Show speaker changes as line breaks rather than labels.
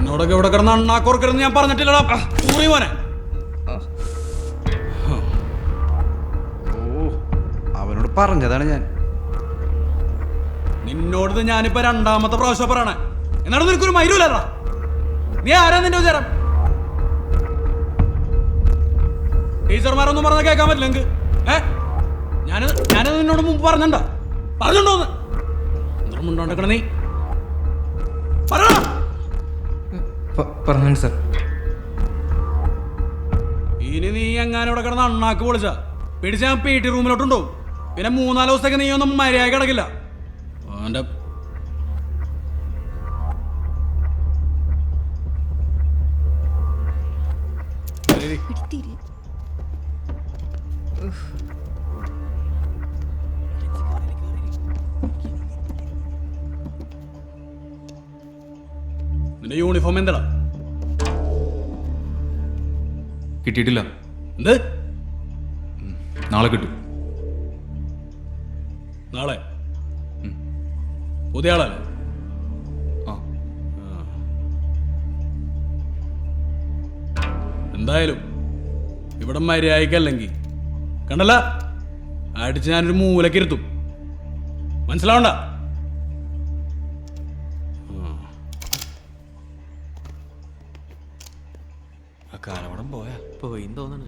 എന്നോടൊക്കെ ഇവിടെ കിടന്ന് അണ്ണാക്കോർക്കരുന്ന് ഞാൻ പറഞ്ഞിട്ടില്ലടാ ഊറി മോനെ.
അവനോട് പറഞ്ഞതാണ് ഞാൻ.
നിന്നോട് ഞാനിപ്പോ രണ്ടാമത്തെ പ്രാവശ്യം പറയണേ. എന്നാലും നിനക്കൊരു മൈരൂലടാ. നീ ആരാ നിന്റെ വിചാരം? ടീച്ചർമാരൊന്നും പറഞ്ഞാൽ കേൾക്കാൻ പറ്റില്ല എനിക്ക്. ഞാനത് നിന്നോട് മുമ്പ് പറഞ്ഞിട്ടുണ്ടോന്ന് എന്തൊന്നും മുണ്ടോണ്ടിക്കണ നീ
പറഞ്ഞു സാർ.
ഇനി നീ എങ്ങാനും ഇവിടെ കിടന്ന് അണ്ണാക്ക് പൊളിച്ച പിടിച്ച് ഞാൻ PT റൂമിലോട്ടുണ്ടോ. പിന്നെ 3-4 ദിവസത്തേക്ക് നീ ഒന്നും മര്യാദ കിടക്കില്ല. അവന്റെ നിന്റെ യൂണിഫോം എന്താടാ?
കിട്ടിയിട്ടില്ല.
എന്ത്?
നാളെ കിട്ടും.
നാളെ? പുതിയ ആളല്ലേ?
ആ.
എന്തായാലും ഇവിടെ മര്യാദക്കല്ലെങ്കിൽ കണ്ടല്ല അടിച്ച് ഞാനൊരു മൂലക്കിരുത്തും. മനസ്സിലാവണ്ട?
ആ കാലവടം പോയി തോന്നണ്.